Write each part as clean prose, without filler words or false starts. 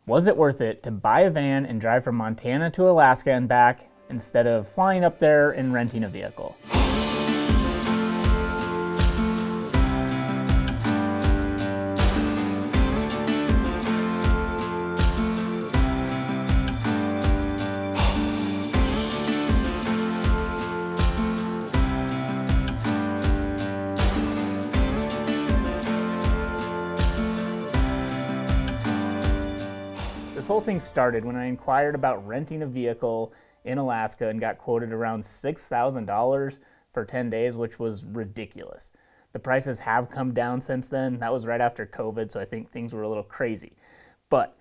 Was it worth it to buy a van and drive from Montana to Alaska and back instead of flying up there and renting a vehicle? This whole thing started when I inquired about renting a vehicle in Alaska and got quoted around $6,000 for 10 days, which was ridiculous. The prices have come down since then. That was right after COVID, so I think things were a little crazy. But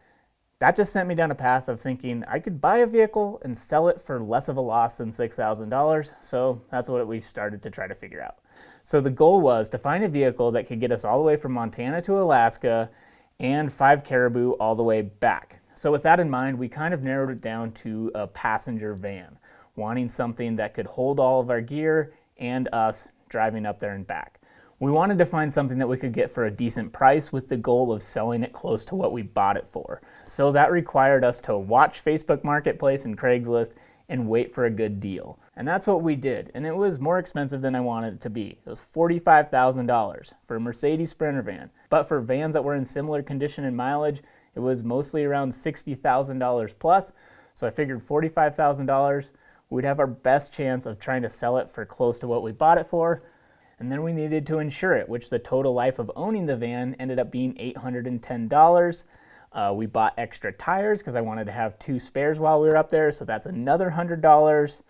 that just sent me down a path of thinking I could buy a vehicle and sell it for less of a loss than $6,000, so that's what we started to try to figure out. So the goal was to find a vehicle that could get us all the way from Montana to Alaska and 5 caribou all the way back. So with that in mind, we kind of narrowed it down to a passenger van, wanting something that could hold all of our gear and us driving up there and back. We wanted to find something that we could get for a decent price with the goal of selling it close to what we bought it for. So that required us to watch Facebook Marketplace and Craigslist and wait for a good deal. And that's what we did, and it was more expensive than I wanted it to be. It was $45,000 for a Mercedes Sprinter van. But for vans that were in similar condition and mileage, it was mostly around $60,000 plus, so I figured $45,000, we'd have our best chance of trying to sell it for close to what we bought it for, and then we needed to insure it, which the total life of owning the van ended up being $810. We bought extra tires because I wanted to have 2 spares while we were up there, so that's another $100.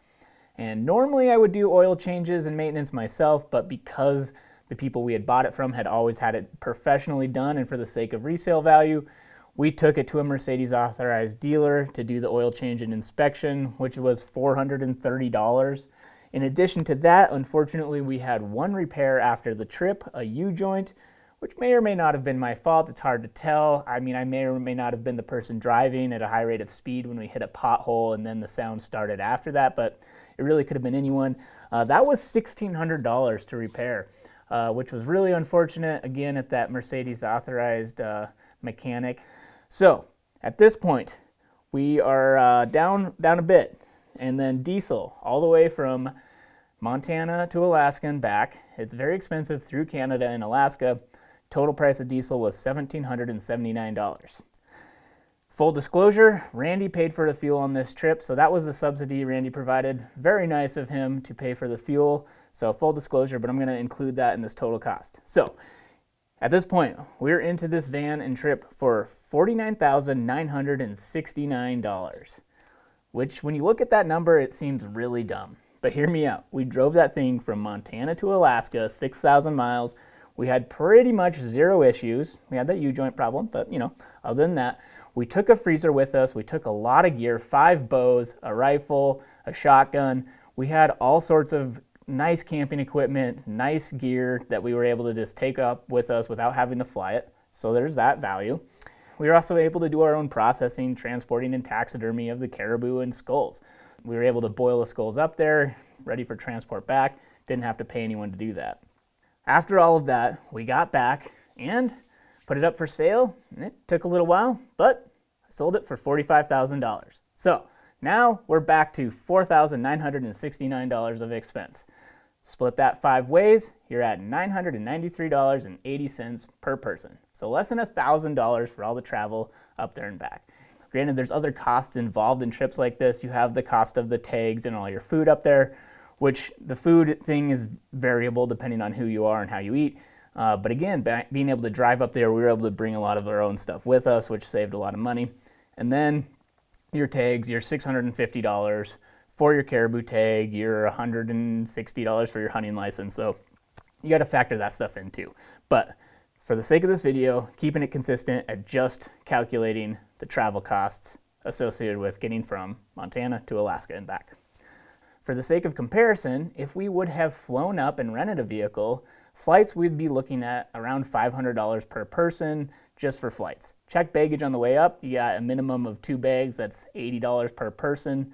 And normally I would do oil changes and maintenance myself, but because the people we had bought it from had always had it professionally done and for the sake of resale value, we took it to a Mercedes authorized dealer to do the oil change and inspection, which was $430. In addition to that, unfortunately, we had one repair after the trip, a U-joint, which may or may not have been my fault. It's hard to tell. I mean, I may or may not have been the person driving at a high rate of speed when we hit a pothole and then the sound started after that, but it really could have been anyone. That was $1,600 to repair, which was really unfortunate, again, at that Mercedes authorized mechanic. So at this point, we are down a bit, and then diesel all the way from Montana to Alaska and back. It's very expensive through Canada and Alaska. Total price of diesel was $1,779. Full disclosure, Randy paid for the fuel on this trip, so that was the subsidy Randy provided. Very nice of him to pay for the fuel, so full disclosure, but I'm going to include that in this total cost. So at this point, we're into this van and trip for $49,969, which when you look at that number, it seems really dumb. But hear me out. We drove that thing from Montana to Alaska, 6,000 miles. We had pretty much zero issues. We had that U-joint problem, but other than that, we took a freezer with us. We took a lot of gear, 5 bows, a rifle, a shotgun. We had all sorts of nice camping equipment, nice gear that we were able to just take up with us without having to fly it. So there's that value. We were also able to do our own processing, transporting, and taxidermy of the caribou and skulls. We were able to boil the skulls up there, ready for transport back. Didn't have to pay anyone to do that. After all of that, we got back and put it up for sale. And it took a little while, but I sold it for $45,000. So now we're back to $4,969 of expense. Split that 5 ways, you're at $993.80 per person. So less than $1,000 for all the travel up there and back. Granted, there's other costs involved in trips like this. You have the cost of the tags and all your food up there, which the food thing is variable depending on who you are and how you eat. But again, being able to drive up there, we were able to bring a lot of our own stuff with us, which saved a lot of money. And then your tags, your $650 for your caribou tag, your $160 for your hunting license. So you got to factor that stuff in too. But for the sake of this video, keeping it consistent at just calculating the travel costs associated with getting from Montana to Alaska and back. For the sake of comparison, if we would have flown up and rented a vehicle, flights we'd be looking at around $500 per person just for flights. Check baggage on the way up. You got a minimum of 2 bags. That's $80 per person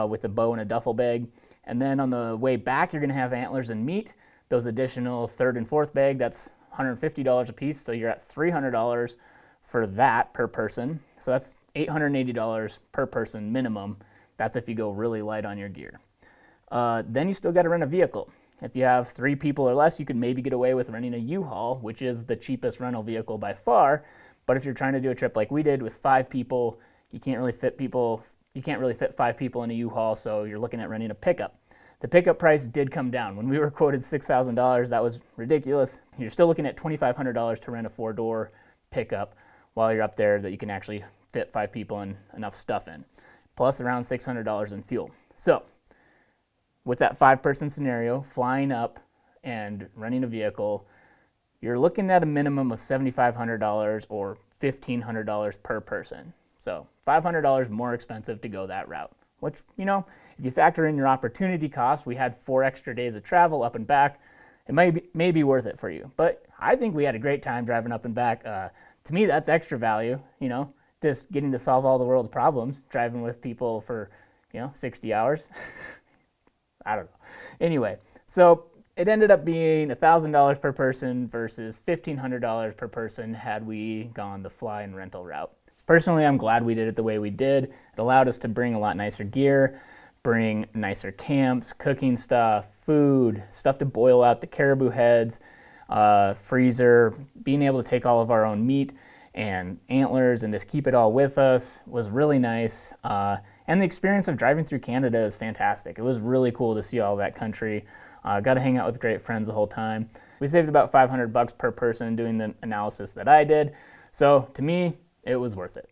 with a bow and a duffel bag. And then on the way back, you're going to have antlers and meat. Those additional 3rd and 4th bag, that's $150 a piece. So you're at $300 for that per person. So that's $880 per person minimum. That's if you go really light on your gear. Then you still got to rent a vehicle. If you have 3 people or less, you could maybe get away with renting a U-Haul, which is the cheapest rental vehicle by far. But if you're trying to do a trip like we did with 5 people, you can't really fit 5 people in a U-Haul, so you're looking at renting a pickup. The pickup price did come down. When we were quoted $6,000, that was ridiculous. You're still looking at $2,500 to rent a 4-door pickup while you're up there that you can actually fit 5 people and enough stuff in, plus around $600 in fuel. So with that 5-person scenario, flying up and renting a vehicle, you're looking at a minimum of $7,500 or $1,500 per person. So $500 more expensive to go that route, which, you know, if you factor in your opportunity cost, we had 4 extra days of travel up and back, it may be worth it for you. But I think we had a great time driving up and back. To me, that's extra value, you know, just getting to solve all the world's problems, driving with people for, 60 hours. I don't know. Anyway, so it ended up being $1,000 per person versus $1,500 per person had we gone the fly and rental route. Personally, I'm glad we did it the way we did. It allowed us to bring a lot nicer gear, bring nicer camps, cooking stuff, food, stuff to boil out the caribou heads, freezer, being able to take all of our own meat and antlers and just keep it all with us was really nice. And the experience of driving through Canada is fantastic. It was really cool to see all that country. Got to hang out with great friends the whole time. We saved about $500 per person doing the analysis that I did. So to me, it was worth it.